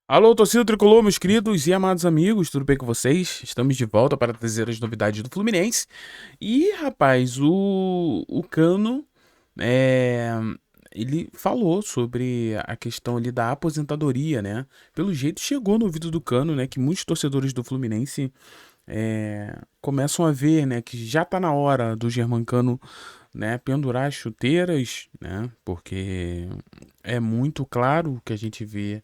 Alô, torcida tricolor, meus queridos e amados amigos, tudo bem com vocês? Estamos de volta para trazer as novidades do Fluminense. E, rapaz, o Cano, é, ele falou sobre a questão ali da aposentadoria, né? Pelo jeito, chegou no ouvido do Cano, né? Que muitos torcedores do Fluminense começam a ver, né? Que já tá na hora do Germancano, né? Pendurar as chuteiras, né? Porque é muito claro que a gente vê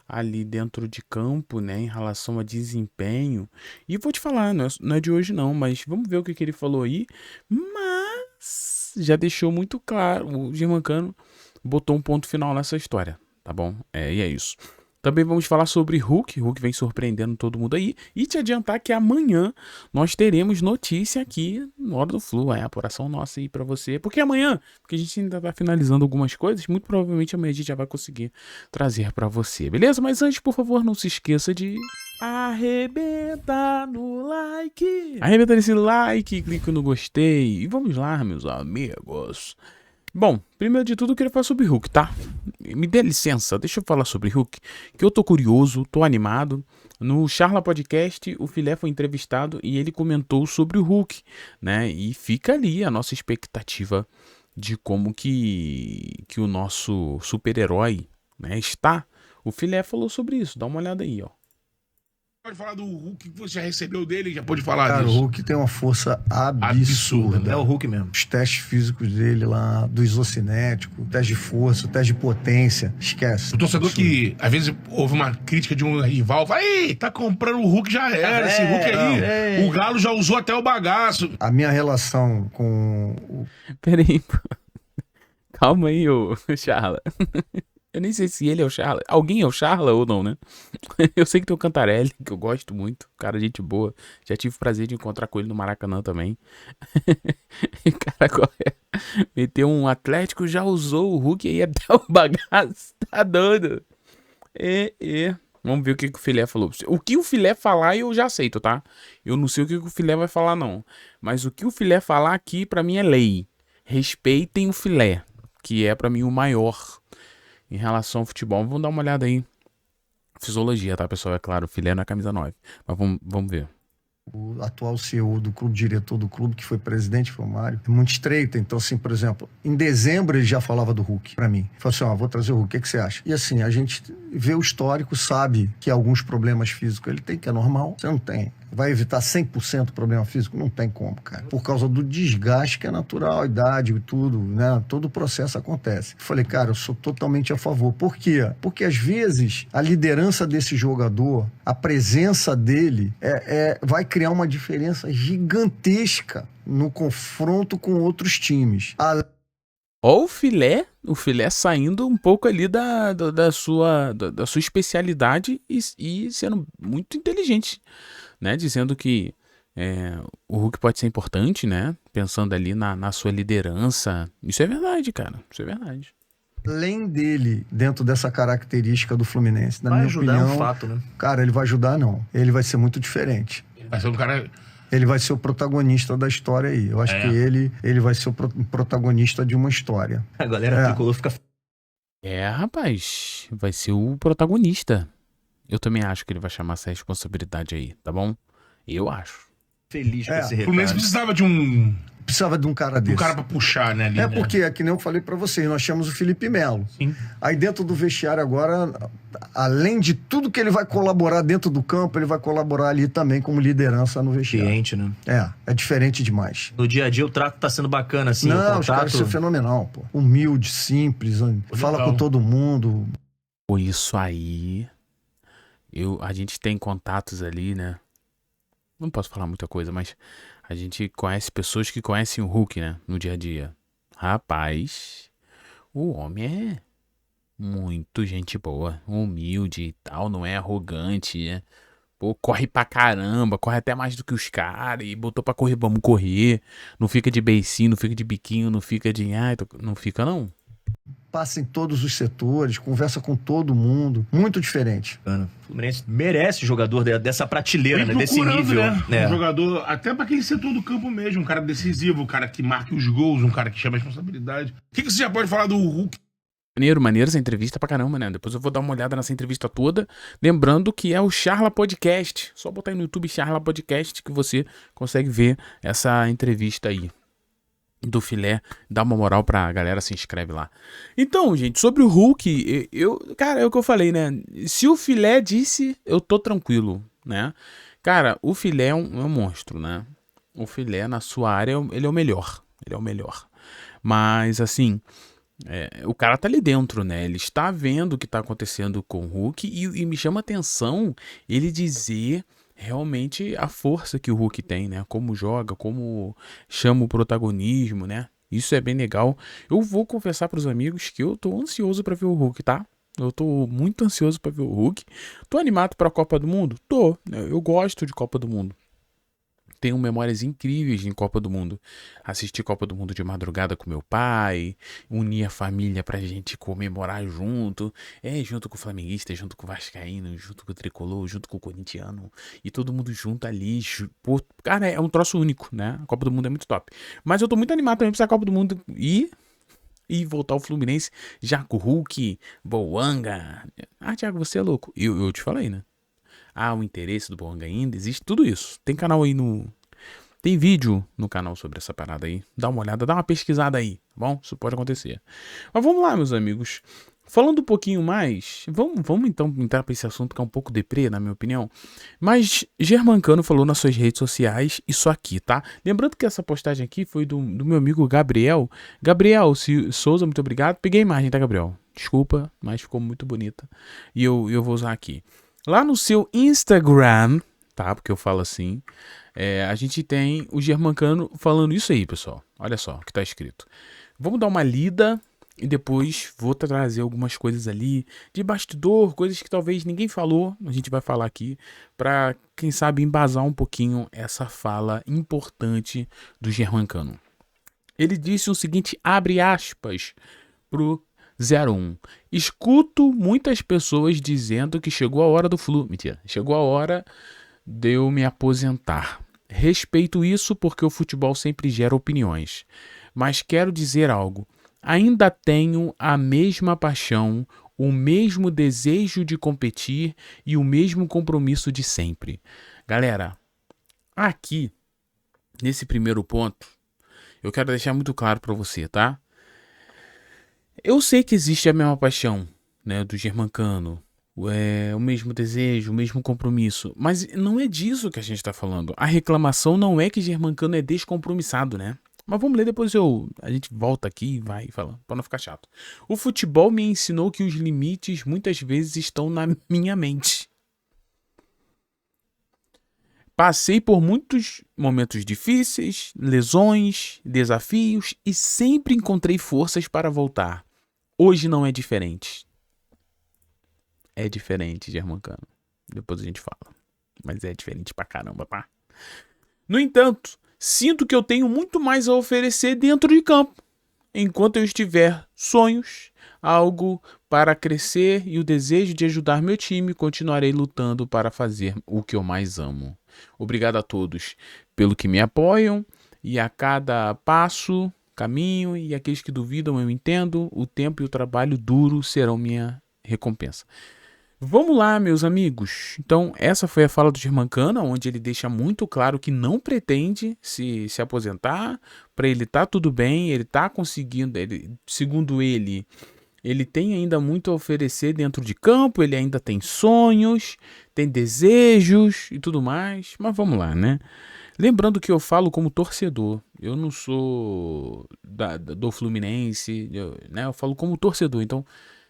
ali dentro de campo, né, em relação a desempenho. E vou te falar, não é de hoje não, mas vamos ver o que, que ele falou aí. Mas já deixou muito claro, o Germancano botou um ponto final nessa história, tá bom? E é isso. Também vamos falar sobre Hulk. Hulk vem surpreendendo todo mundo aí. E te adiantar que amanhã nós teremos notícia aqui no Hora do Flu. É a apuração nossa aí pra você. Porque amanhã, porque a gente ainda tá finalizando algumas coisas, muito provavelmente amanhã a gente já vai conseguir trazer pra você, beleza? Mas antes, por favor, não se esqueça de arrebenta no like. Arrebenta nesse like, clique no gostei. E vamos lá, meus amigos. Bom, primeiro de tudo eu queria falar sobre Hulk, tá? Me dê licença, deixa eu falar sobre Hulk, que eu tô curioso, tô animado. No Charla Podcast, o Filé foi entrevistado e ele comentou sobre o Hulk, né? E fica ali a nossa expectativa de como que o nosso super-herói, né, está. O Filé falou sobre isso, dá uma olhada aí, ó. Pode falar do Hulk que você já recebeu dele, já pode falar Cara, o disso. Hulk tem uma força Absurda, absurda. né? É o Hulk mesmo. Os testes físicos dele lá, do isocinético, teste de força, teste de potência, esquece. O torcedor que, às vezes, ouve uma crítica de um rival, fala, ei, tá comprando o Hulk, já era, esse Hulk aí. O Galo já usou até o bagaço. A minha relação com o Pera aí, pô. Calma aí, ô Charla. Eu nem sei se ele é o Charla. Alguém é o Charla ou não, né? Eu sei que tem o Cantarelli, que eu gosto muito. Cara, gente boa. Já tive o prazer de encontrar com ele no Maracanã também. E, cara, meteu um Atlético, já usou o Hulk aí até o bagaço. Tá doido. Vamos ver o que o Filé falou. O que o Filé falar eu já aceito, tá? Eu não sei o que o Filé vai falar, não. Mas o que o Filé falar aqui, pra mim, é lei. Respeitem o Filé, que é pra mim o maior em relação ao futebol. Vamos dar uma olhada aí. Fisiologia, tá, pessoal? É claro, o Filé na camisa 9. Mas vamos ver. atual CEO do clube, diretor do clube, que foi presidente, foi o Mário, é muito estreita. Então, assim, por exemplo, em dezembro ele já falava do Hulk pra mim. Falou assim, ó, vou trazer o Hulk, o que você acha? E assim, a gente vê o histórico, sabe que alguns problemas físicos ele tem, que é normal. Você não tem. Vai evitar 100% problema físico? Não tem como, cara. Por causa do desgaste que é natural, a idade e tudo, né? Todo o processo acontece. Eu falei, cara, eu sou totalmente a favor. Por quê? Porque às vezes a liderança desse jogador, a presença dele, vai criar uma diferença gigantesca no confronto com outros times. Ó o Filé saindo um pouco ali da sua especialidade e sendo muito inteligente, né? Dizendo que o Hulk pode ser importante, né? Pensando ali na sua liderança. Isso é verdade, cara. Isso é verdade. Além dele, dentro dessa característica do Fluminense, na Vai minha ajudar, é opinião, um fato, né? cara, ele vai ajudar, não. Ele vai ser muito diferente. Vai ser um cara... Ele vai ser o protagonista da história aí. Eu acho que ele vai ser o protagonista de uma história. A galera tricolor fica Rapaz, vai ser o protagonista. Eu também acho que ele vai chamar essa responsabilidade aí, tá bom? Eu acho. feliz com esse O Fluminense recado. precisava de um Precisava de um cara desse. cara pra puxar, né, ali, né? Porque, é que nem eu falei pra vocês, nós tínhamos o Felipe Melo. Sim. Aí dentro do vestiário agora, além de tudo que ele vai colaborar dentro do campo, ele vai colaborar ali também como liderança no vestiário. Cliente, né? É diferente demais. No dia a dia o trato tá sendo bacana, assim, o Não, os caras contato. são fenomenal, pô. Humilde, simples, fala com todo mundo. Por isso aí, a gente tem contatos ali, né? Não posso falar muita coisa, mas a gente conhece pessoas que conhecem o Hulk, né? No dia a dia. Rapaz, o homem é muito gente boa, humilde e tal, não é arrogante, né? Pô, corre pra caramba, corre até mais do que os caras e botou pra correr, vamos correr. Não fica de beicinho, não fica de biquinho, não fica de... não fica não. Passa em todos os setores, conversa com todo mundo. Muito diferente. O Fluminense merece jogador dessa prateleira, né? Vem Desse procurando, nível. né? Um jogador, até pra aquele setor do campo mesmo, um cara decisivo, um cara que marque os gols, um cara que chama a responsabilidade. O que você já pode falar do Hulk? Maneiro essa entrevista pra caramba, né? Depois eu vou dar uma olhada nessa entrevista toda. Lembrando que é o Charla Podcast. Só botar aí no YouTube Charla Podcast que você consegue ver essa entrevista aí do Filé. Dá uma moral pra galera, se inscreve lá. Então, gente, sobre o Hulk, cara, é o que eu falei, né? Se o Filé disse, eu tô tranquilo, né? Cara, o Filé é um monstro, né? O Filé, na sua área, ele é o melhor. Ele é o melhor. Mas, assim... o cara tá ali dentro, né? Ele está vendo o que tá acontecendo com o Hulk e me chama atenção ele dizer realmente a força que o Hulk tem, né? Como joga, como chama o protagonismo, né? Isso é bem legal. Eu vou confessar pros amigos que eu tô ansioso pra ver o Hulk, tá? Eu tô muito ansioso pra ver o Hulk. Tô animado pra Copa do Mundo? Tô. Eu gosto de Copa do Mundo. Tenho memórias incríveis em Copa do Mundo. Assisti Copa do Mundo de madrugada com meu pai, unir a família pra gente comemorar junto. Junto com o flamenguista, junto com o vascaíno, junto com o tricolor, junto com o corintiano. E todo mundo junto ali. Pô, cara, é um troço único, né? A Copa do Mundo é muito top. Mas eu tô muito animado também pra essa Copa do Mundo e voltar ao Fluminense já com o Hulk, Boanga. Ah, Thiago, você é louco. Eu te falei, né? O interesse do Boanga ainda, existe tudo isso. Tem canal aí Tem vídeo no canal sobre essa parada aí. Dá uma olhada, dá uma pesquisada aí, tá bom? Isso pode acontecer. Mas vamos lá, meus amigos. Falando um pouquinho mais, vamos então entrar para esse assunto que é um pouco deprê, na minha opinião. Mas Germancano falou nas suas redes sociais isso aqui, tá? Lembrando que essa postagem aqui foi do meu amigo Gabriel. Gabriel Souza, muito obrigado. Peguei a imagem, tá, Gabriel? Desculpa, mas ficou muito bonita. E eu vou usar aqui. Lá no seu Instagram, tá? Porque eu falo assim. A gente tem o Germancano falando isso aí, pessoal. Olha só o que tá escrito. Vamos dar uma lida e depois vou trazer algumas coisas ali de bastidor, coisas que talvez ninguém falou. A gente vai falar aqui pra, quem sabe, embasar um pouquinho essa fala importante do Germancano. Ele disse o seguinte, abre aspas, pro 01. Escuto muitas pessoas dizendo que chegou a hora do Flu. Mentira. Chegou a hora de eu me aposentar. Respeito isso porque o futebol sempre gera opiniões. Mas quero dizer algo. Ainda tenho a mesma paixão, o mesmo desejo de competir e o mesmo compromisso de sempre. Galera, aqui, nesse primeiro ponto, eu quero deixar muito claro para você, tá? Eu sei que existe a mesma paixão, né, do Germancano, o mesmo desejo, o mesmo compromisso, mas não é disso que a gente tá falando. A reclamação não é que Germancano é descompromissado, né? Mas vamos ler, depois a gente volta aqui e vai falando, para não ficar chato. O futebol me ensinou que os limites muitas vezes estão na minha mente. Passei por muitos momentos difíceis, lesões, desafios e sempre encontrei forças para voltar. Hoje não é diferente. É diferente, Germancano. Depois a gente fala. Mas é diferente pra caramba, tá? No entanto, sinto que eu tenho muito mais a oferecer dentro de campo. Enquanto eu estiver sonhos, algo para crescer e o desejo de ajudar meu time, continuarei lutando para fazer o que eu mais amo. Obrigado a todos pelo que me apoiam e a cada passo... caminho, e aqueles que duvidam eu entendo, o tempo e o trabalho duro serão minha recompensa. Vamos lá, meus amigos. Então, essa foi a fala do Germancano, onde ele deixa muito claro que não pretende se aposentar, para ele tá tudo bem, ele tá conseguindo, segundo ele tem ainda muito a oferecer dentro de campo, ele ainda tem sonhos, tem desejos e tudo mais, mas vamos lá, né? Lembrando que eu falo como torcedor, eu não sou do Fluminense, né? Eu falo como torcedor, então,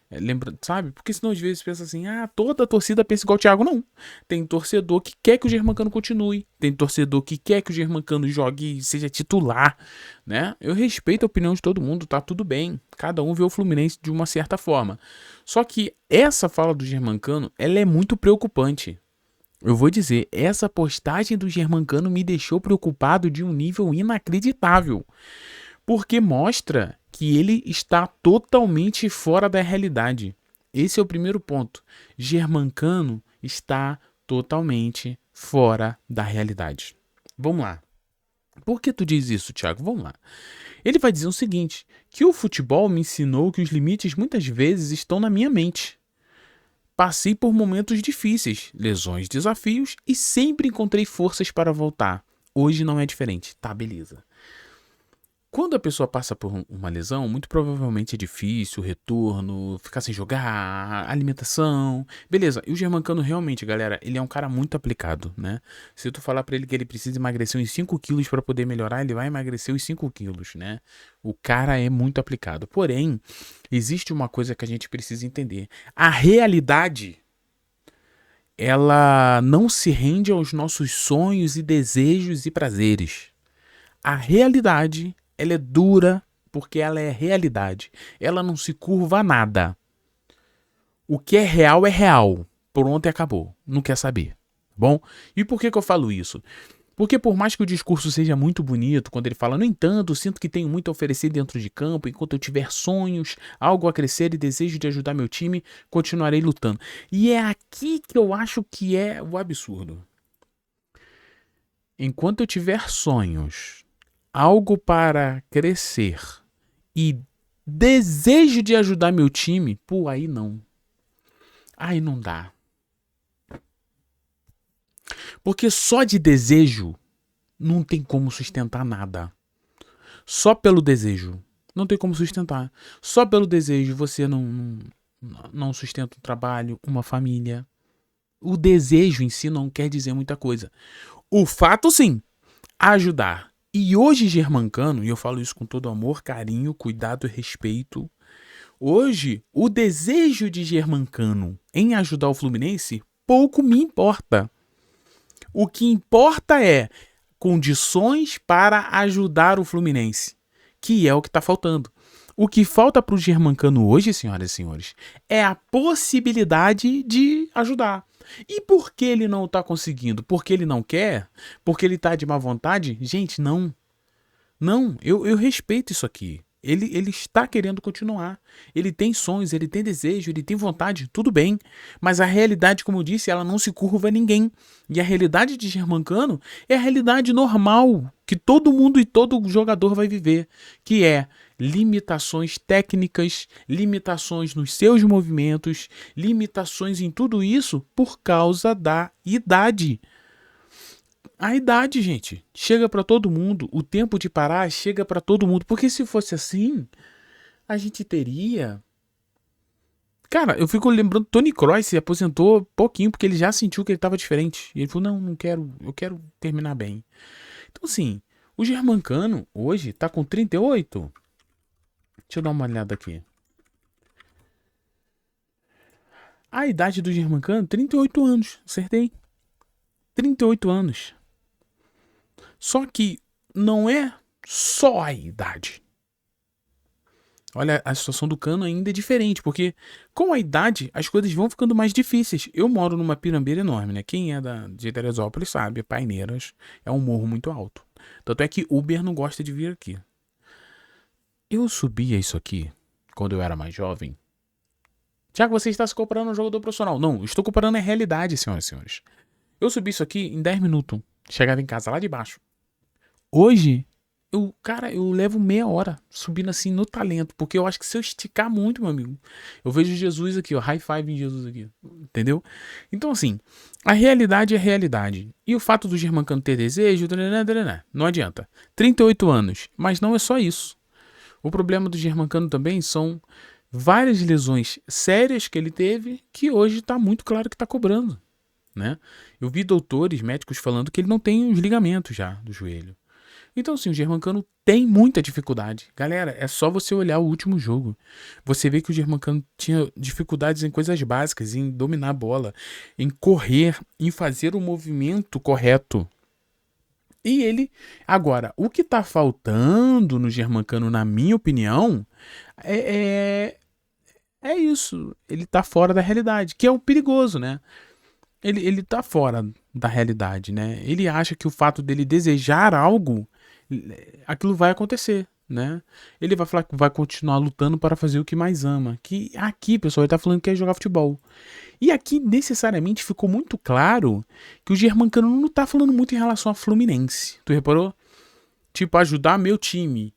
lembra, sabe? Porque senão às vezes pensa assim, toda a torcida pensa igual o Thiago, não. Tem torcedor que quer que o Germancano continue, tem torcedor que quer que o Germancano jogue e seja titular, né? Eu respeito a opinião de todo mundo, tá tudo bem, cada um vê o Fluminense de uma certa forma. Só que essa fala do Germancano, ela é muito preocupante. Eu vou dizer, essa postagem do Germancano me deixou preocupado de um nível inacreditável, porque mostra que ele está totalmente fora da realidade. Esse é o primeiro ponto. Germancano está totalmente fora da realidade. Vamos lá. Por que tu diz isso, Thiago? Vamos lá. Ele vai dizer o seguinte, que o futebol me ensinou que os limites muitas vezes estão na minha mente. Passei por momentos difíceis, lesões, desafios e sempre encontrei forças para voltar. Hoje não é diferente. Tá, beleza. Quando a pessoa passa por uma lesão, muito provavelmente é difícil, o retorno, ficar sem jogar, alimentação, beleza. E o Germancano realmente, galera, ele é um cara muito aplicado, né? Se tu falar pra ele que ele precisa emagrecer uns 5 quilos pra poder melhorar, ele vai emagrecer os 5 quilos, né? O cara é muito aplicado. Porém, existe uma coisa que a gente precisa entender. A realidade, ela não se rende aos nossos sonhos e desejos e prazeres. A realidade, ela é dura porque ela é realidade. Ela não se curva a nada. O que é real, pronto e acabou. Não quer saber. Bom? E por que eu falo isso? Porque por mais que o discurso seja muito bonito, quando ele fala, no entanto, sinto que tenho muito a oferecer dentro de campo, enquanto eu tiver sonhos, algo a crescer e desejo de ajudar meu time, continuarei lutando. E é aqui que eu acho que é o absurdo. Enquanto eu tiver sonhos, algo para crescer e desejo de ajudar meu time, pô, aí não. Aí não dá. Porque só de desejo não tem como sustentar nada. Só pelo desejo não tem como sustentar. Só pelo desejo você não sustenta um trabalho, uma família. O desejo em si não quer dizer muita coisa. O fato, sim, ajudar. E hoje, Germancano, e eu falo isso com todo amor, carinho, cuidado e respeito, hoje, o desejo de Germancano em ajudar o Fluminense pouco me importa. O que importa é condições para ajudar o Fluminense, que é o que está faltando. O que falta para o Germancano hoje, senhoras e senhores, é a possibilidade de ajudar. E por que ele não está conseguindo? Porque ele não quer? Porque ele está de má vontade? Gente, não. Não, eu respeito isso aqui. Ele está querendo continuar. Ele tem sonhos, ele tem desejo, ele tem vontade, tudo bem. Mas a realidade, como eu disse, ela não se curva a ninguém. E a realidade de Germancano é a realidade normal que todo mundo e todo jogador vai viver, que é limitações técnicas, limitações nos seus movimentos, limitações em tudo isso por causa da idade. A idade, gente, chega pra todo mundo. O tempo de parar chega pra todo mundo. Porque se fosse assim, a gente teria... Cara, eu fico lembrando, Toni Kroos se aposentou pouquinho porque ele já sentiu que ele tava diferente. E ele falou, não quero, eu quero terminar bem. Então assim, o Germancano hoje tá com 38. Deixa eu dar uma olhada aqui. A idade do Germancano, 38 anos. Acertei. 38 anos. Só que não é só a idade. Olha, a situação do Cano ainda é diferente, porque com a idade as coisas vão ficando mais difíceis. Eu moro numa pirambeira enorme, né? Quem é de Teresópolis sabe, Paineiras é um morro muito alto. Tanto é que Uber não gosta de vir aqui. Eu subia isso aqui quando eu era mais jovem. Tiago, você está se comparando um jogador profissional. Não, eu estou comparando a realidade, senhoras e senhores. Eu subi isso aqui em 10 minutos. Chegava em casa lá de baixo. Hoje, eu levo meia hora subindo assim no talento. Porque eu acho que se eu esticar muito, meu amigo, eu vejo Jesus aqui, ó. High five em Jesus aqui. Entendeu? Então, assim, a realidade é a realidade. E o fato do Germancano ter desejo, não adianta. 38 anos. Mas não é só isso. O problema do Germancano também são várias lesões sérias que ele teve que hoje está muito claro que está cobrando. Né? Eu vi doutores, médicos falando que ele não tem os ligamentos já do joelho. Então, assim, o Germancano tem muita dificuldade. Galera, é só você olhar o último jogo. Você vê que o Germancano tinha dificuldades em coisas básicas, em dominar a bola, em correr, em fazer o movimento correto. E ele... Agora, o que tá faltando no Germancano, na minha opinião, é isso. Ele tá fora da realidade, que é o perigoso, né? Ele tá fora da realidade, né? Ele acha que o fato dele desejar algo, aquilo vai acontecer, né? Ele vai falar que vai continuar lutando para fazer o que mais ama. Que aqui, pessoal, ele tá falando que quer jogar futebol. E aqui, necessariamente, ficou muito claro que o Germancano não tá falando muito em relação a Fluminense. Tu reparou? Tipo, ajudar meu time.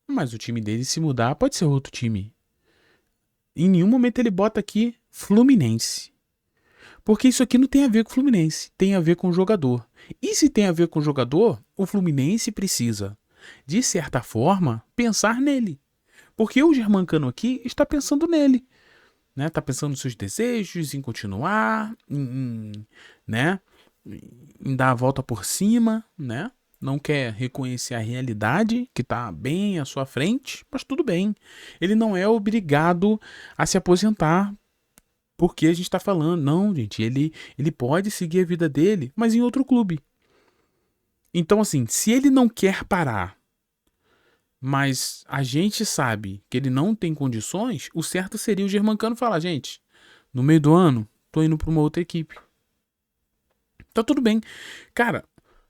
Mas o time dele, se mudar, pode ser outro time. Em nenhum momento ele bota aqui Fluminense. Porque isso aqui não tem a ver com o Fluminense, tem a ver com o jogador. E se tem a ver com o jogador, o Fluminense precisa, de certa forma, pensar nele. Porque o Germancano aqui está pensando nele. Né? Está pensando nos seus desejos, em continuar, né? Em dar a volta por cima, né? Não quer reconhecer a realidade que está bem à sua frente, mas tudo bem. Ele não é obrigado a se aposentar porque a gente está falando. Não, gente, ele pode seguir a vida dele, mas em outro clube. Então, assim, se ele não quer parar, mas a gente sabe que ele não tem condições, o certo seria o Germancano falar, gente, no meio do ano, tô indo para uma outra equipe. Tá tudo bem. Cara,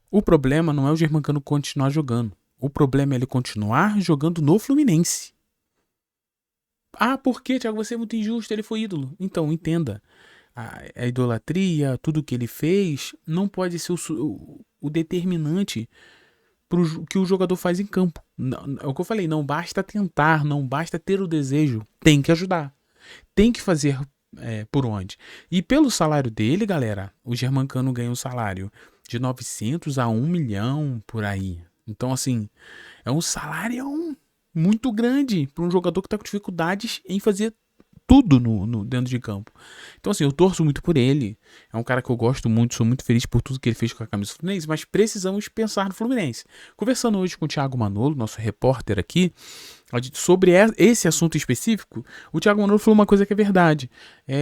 o problema não é o Germancano continuar jogando. O problema é ele continuar jogando no Fluminense. Ah, por quê, Thiago? Você é muito injusto, ele foi ídolo. Então, entenda. A idolatria, tudo que ele fez, não pode ser o determinante pro que o jogador faz em campo. Não, é o que eu falei, não basta tentar, não basta ter o desejo. Tem que ajudar. Tem que fazer por onde. E pelo salário dele, galera, o Germancano ganha um salário de 900 a 1 milhão por aí. Então, assim, é um salário muito grande para um jogador que está com dificuldades em fazer tudo dentro de campo. Então, assim, eu torço muito por ele. É um cara que eu gosto muito, sou muito feliz por tudo que ele fez com a camisa do Fluminense, mas precisamos pensar no Fluminense. Conversando hoje com o Thiago Manolo, nosso repórter aqui, sobre esse assunto específico, o Thiago Manolo falou uma coisa que é verdade.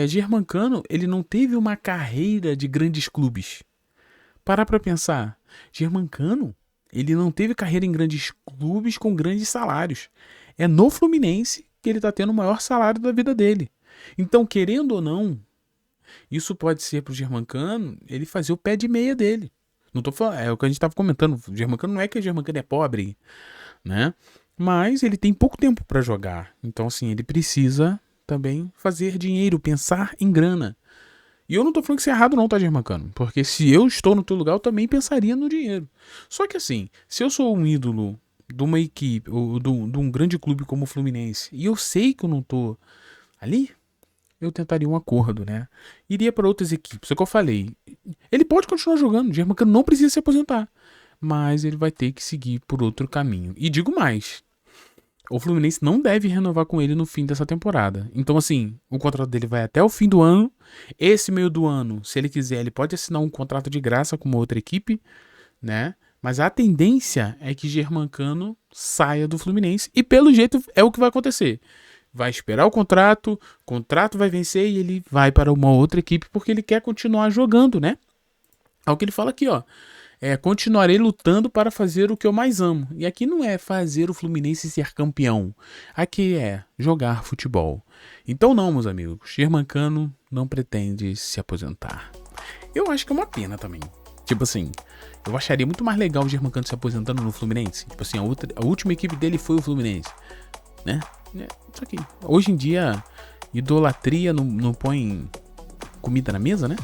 Germancano, ele não teve uma carreira de grandes clubes. Parar pra pensar. Germancano, ele não teve carreira em grandes clubes com grandes salários. É no Fluminense que ele tá tendo o maior salário da vida dele. Então, querendo ou não, isso pode ser pro Germancano ele fazer o pé de meia dele. Não tô falando, é o que a gente tava comentando. O Germancano não é que o Germancano é pobre, né? Mas ele tem pouco tempo para jogar. Então, assim, ele precisa também fazer dinheiro, pensar em grana. E eu não tô falando que isso é errado não, tá, Germancano? Porque se eu estou no teu lugar, eu também pensaria no dinheiro. Só que assim, se eu sou um ídolo de uma equipe, ou de um grande clube como o Fluminense, e eu sei que eu não tô ali, eu tentaria um acordo, né? Iria para outras equipes, é o que eu falei. Ele pode continuar jogando, o Germancano não precisa se aposentar. Mas ele vai ter que seguir por outro caminho. E digo mais, o Fluminense não deve renovar com ele no fim dessa temporada. Então, assim, o contrato dele vai até o fim do ano. Esse meio do ano, se ele quiser, ele pode assinar um contrato de graça com uma outra equipe, né? Mas a tendência é que Germancano saia do Fluminense. E pelo jeito é o que vai acontecer. Vai esperar o contrato vai vencer e ele vai para uma outra equipe porque ele quer continuar jogando, né? É o que ele fala aqui, ó. Continuarei lutando para fazer o que eu mais amo. E aqui não é fazer o Fluminense ser campeão. Aqui é jogar futebol. Então não, meus amigos. Germancano não pretende se aposentar. Eu acho que é uma pena também. Tipo assim, eu acharia muito mais legal o Germancano se aposentando no Fluminense. Tipo assim, a última equipe dele foi o Fluminense, né? Só que hoje em dia, idolatria não põe comida na mesa, né?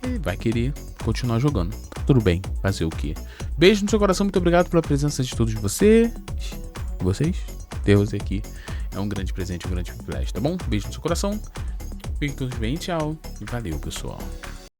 Ele vai querer continuar jogando. Tudo bem, fazer o quê? Beijo no seu coração, muito obrigado pela presença de todos vocês. Deus aqui é um grande presente, um grande privilégio, tá bom? Beijo no seu coração. Fiquem todos bem, tchau. E valeu, pessoal.